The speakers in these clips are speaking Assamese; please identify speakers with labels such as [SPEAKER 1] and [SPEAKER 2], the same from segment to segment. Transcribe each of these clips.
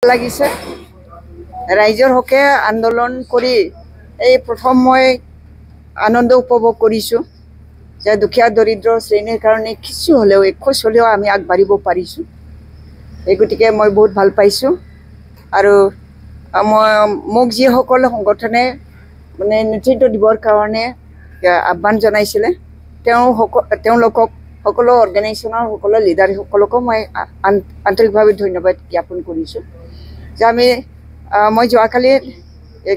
[SPEAKER 1] লাগিছে ৰাইজৰ হকে আন্দোলন কৰি এই প্ৰথম মই আনন্দ উপভোগ কৰিছোঁ যে দুখীয়া দৰিদ্ৰ শ্ৰেণীৰ কাৰণে কিছু হ'লেও একোচ হ'লেও আমি আগবাঢ়িব পাৰিছোঁ এই গতিকে মই বহুত ভাল পাইছোঁ আৰু মোক যিসকল সংগঠনে মানে নেতৃত্ব দিবৰ কাৰণে আহ্বান জনাইছিলে তেওঁলোকক সকলো অৰ্গেনাইজেশ্যনৰ সকলো লিডাৰসকলকো মই আন্তৰিকভাৱে ধন্যবাদ জ্ঞাপন কৰিছোঁ যে মই যোৱাকালি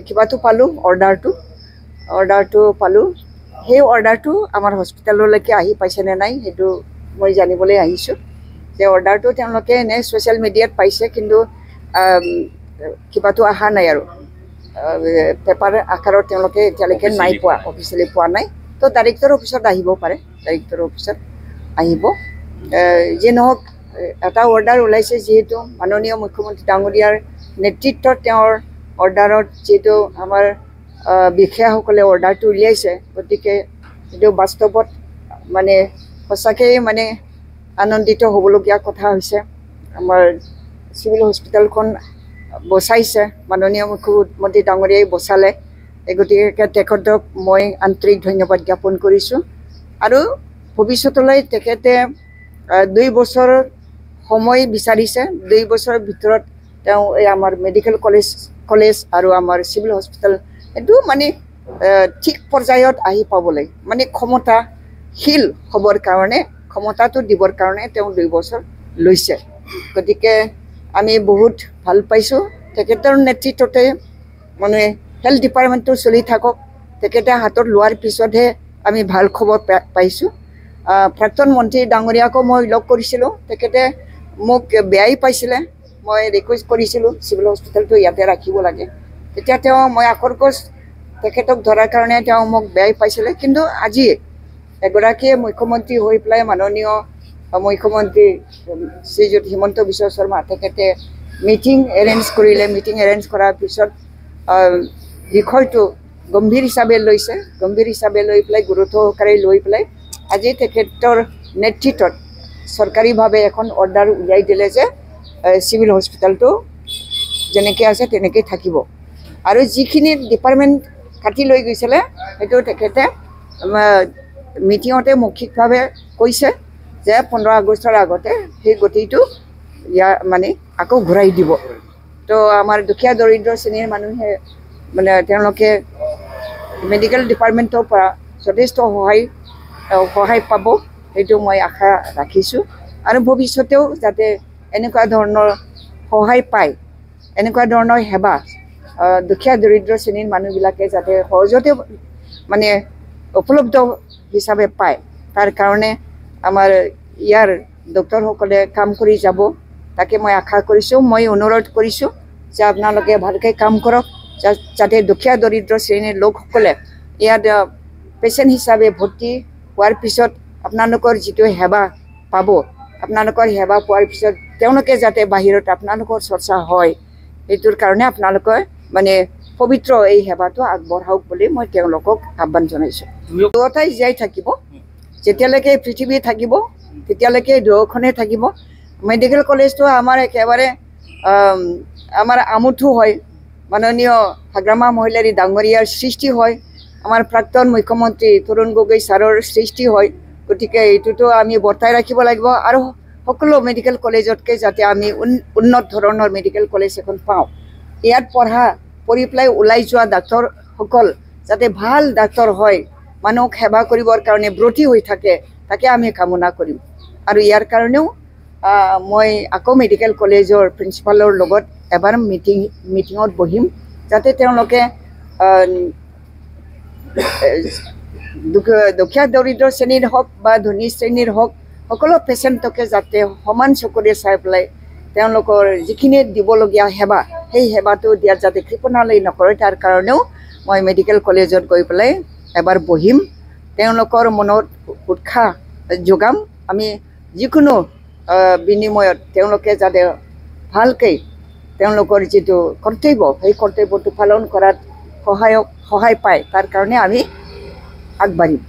[SPEAKER 1] কিবাটো পালোঁ অৰ্ডাৰটো পালোঁ সেই অৰ্ডাৰটো আমাৰ হস্পিটেললৈকে আহি পাইছেনে নাই সেইটো মই জানিবলৈ আহিছোঁ যে অৰ্ডাৰটো তেওঁলোকে এনে ছ'চিয়েল মিডিয়াত পাইছে কিন্তু কিবাটো অহা নাই আৰু পেপাৰ আকাৰত তেওঁলোকে এতিয়ালৈকে নাই পোৱা অফিচিয়েলি পোৱা নাই তো ডাইৰেক্টৰ অফিচত আহিব পাৰে ডাইৰেক্টৰ অফিচত আহিব যি নহওক এটা অৰ্ডাৰ ওলাইছে যিহেতু মাননীয় মুখ্যমন্ত্ৰী ডাঙৰীয়াৰ নেতৃত্বত তেওঁৰ অৰ্ডাৰত যিহেতু আমাৰ বিষয়াসকলে অৰ্ডাৰটো উলিয়াইছে গতিকে এইটো বাস্তৱত মানে সঁচাকৈ মানে আনন্দিত হ'বলগীয়া কথা হৈছে আমাৰ চিভিল হস্পিটেলখন বচাইছে মাননীয় মুখ্যমন্ত্ৰী ডাঙৰীয়াই বচালে এই গতিকে তেখেতক মই আন্তৰিক ধন্যবাদ জ্ঞাপন কৰিছোঁ আৰু ভৱিষ্যতলৈ তেখেতে 2 বছৰ সময় বিচাৰিছে 2 বছৰৰ ভিতৰত তেওঁ এই আমাৰ মেডিকেল কলেজ আৰু আমাৰ চিভিল হস্পিটেল এইটো মানে ঠিক পৰ্যায়ত আহি পাবলৈ মানে ক্ষমতাশীল হ'বৰ কাৰণে ক্ষমতাটো দিবৰ কাৰণে তেওঁ 2 বছৰ লৈছে গতিকে আমি বহুত ভাল পাইছোঁ তেখেতৰ নেতৃত্বতে মানে হেল্থ ডিপাৰ্টমেণ্টটো চলি থাকক তেখেতে হাতত লোৱাৰ পিছতহে আমি ভাল খবৰ পাইছোঁ প্ৰাক্তন মন্ত্ৰী ডাঙৰীয়াকো মই লগ কৰিছিলোঁ তেখেতে মোক বেয়াই পাইছিলে মই ৰিকুৱেষ্ট কৰিছিলোঁ চিভিল হস্পিটেলটো ইয়াতে ৰাখিব লাগে তেতিয়া মই আখৰকোচ তেখেতক ধৰাৰ কাৰণে মোক বেয়াই পাইছিলে কিন্তু আজি এগৰাকীয়ে মুখ্যমন্ত্ৰী হৈ পেলাই মাননীয় মুখ্যমন্ত্ৰী শ্ৰীযুত হিমন্ত বিশ্ব শৰ্মা তেখেতে মিটিং এৰেঞ্জ কৰিলে মিটিং এৰেঞ্জ কৰাৰ পিছত বিষয়টো গম্ভীৰ হিচাপে লৈ পেলাই গুৰুত্ব সহকাৰে লৈ পেলাই আজি তেখেতৰ নেতৃত্বত চৰকাৰীভাৱে এখন অৰ্ডাৰ উলিয়াই দিলে যে চিভিল হস্পিটেলটো যেনেকৈ আছে তেনেকৈ থাকিব আৰু যিখিনি ডিপাৰ্টমেণ্ট কাটি লৈ গৈছিলে সেইটো তেখেতে মিটিঙতে মৌখিকভাৱে কৈছে যে 15 আগষ্টৰ আগতে সেই গতিটো মানে আকৌ ঘূৰাই দিব তো আমাৰ দুখীয়া দৰিদ্ৰ শ্ৰেণীৰ মানুহে মানে তেওঁলোকে মেডিকেল ডিপাৰ্টমেণ্টৰ পৰা যথেষ্ট সহায় পাব সেইটো মই আশা ৰাখিছোঁ আৰু ভৱিষ্যতেও যাতে এনেকুৱা ধৰণৰ সহায় পায় এনেকুৱা ধৰণৰ সেৱা দুখীয়া দৰিদ্ৰ শ্ৰেণীৰ মানুহবিলাকে যাতে সহজতে মানে উপলব্ধ হিচাপে পায় তাৰ কাৰণে আমাৰ ইয়াৰ ডক্টৰসকলে কাম কৰি যাব তাকে মই আশা কৰিছোঁ মই অনুৰোধ কৰিছোঁ যে আপোনালোকে ভালকৈ কাম কৰক যাতে দুখীয়া দৰিদ্ৰ শ্ৰেণীৰ লোকসকলে ইয়াত পেচেণ্ট হিচাপে ভৰ্তি হোৱাৰ পিছত আপোনালোকৰ যিটো সেৱা পাব আপোনালোকৰ সেৱা পোৱাৰ পিছত তেওঁলোকে যাতে বাহিৰত আপোনালোকৰ চৰ্চা হয় সেইটোৰ কাৰণে আপোনালোকে মানে পবিত্ৰ এই সেৱাটো আগবঢ়াওক বুলি মই তেওঁলোকক আহ্বান জনাইছোঁ দুয়োটাই জীয়াই থাকিব যেতিয়ালৈকে পৃথিৱী থাকিব তেতিয়ালৈকে দুয়োখনে থাকিব মেডিকেল কলেজটো আমাৰ একেবাৰে আমাৰ আমুঠু হয় মাননীয় হাগ্ৰামা মহিলাৰী ডাঙৰীয়াৰ সৃষ্টি হয় আমাৰ প্ৰাক্তন মুখ্যমন্ত্ৰী তৰুণ গগৈ ছাৰৰ সৃষ্টি হয় গতিকে এইটোতো আমি বৰ্তাই ৰাখিব লাগিব আৰু সকলো মেডিকেল কলেজতকৈ যাতে আমি উন্নত ধৰণৰ মেডিকেল কলেজ এখন পাওঁ ইয়াত পঢ়ি পেলাই ওলাই যোৱা ডাক্তৰসকল যাতে ভাল ডাক্তৰ হয় মানুহক সেৱা কৰিবৰ কাৰণে ব্ৰতী হৈ থাকে তাকে আমি কামনা কৰিম আৰু ইয়াৰ কাৰণেও মই আকৌ মেডিকেল কলেজৰ প্ৰিন্সিপালৰ লগত এবাৰ মিটিঙত বহিম যাতে তেওঁলোকে দুখীয়া দৰিদ্ৰ শ্ৰেণীৰ হওক বা ধনী শ্ৰেণীৰ হওক সকলো পেচেণ্টকে যাতে সমান চকুৰে চাই পেলাই তেওঁলোকৰ যিখিনি দিবলগীয়া সেৱা সেই সেৱাটো দিয়াত যাতে কৃপণালি নকৰে তাৰ কাৰণেও মই মেডিকেল কলেজত গৈ পেলাই এবাৰ বহিম তেওঁলোকৰ মনত উৎসাহ যোগাম আমি যিকোনো বিনিময়ত তেওঁলোকে যাতে ভালকৈ তেওঁলোকৰ যিটো কৰ্তব্য সেই কৰ্তব্যটো পালন কৰাত সহায় পায় তাৰ কাৰণে আমি আগবাঢ়িম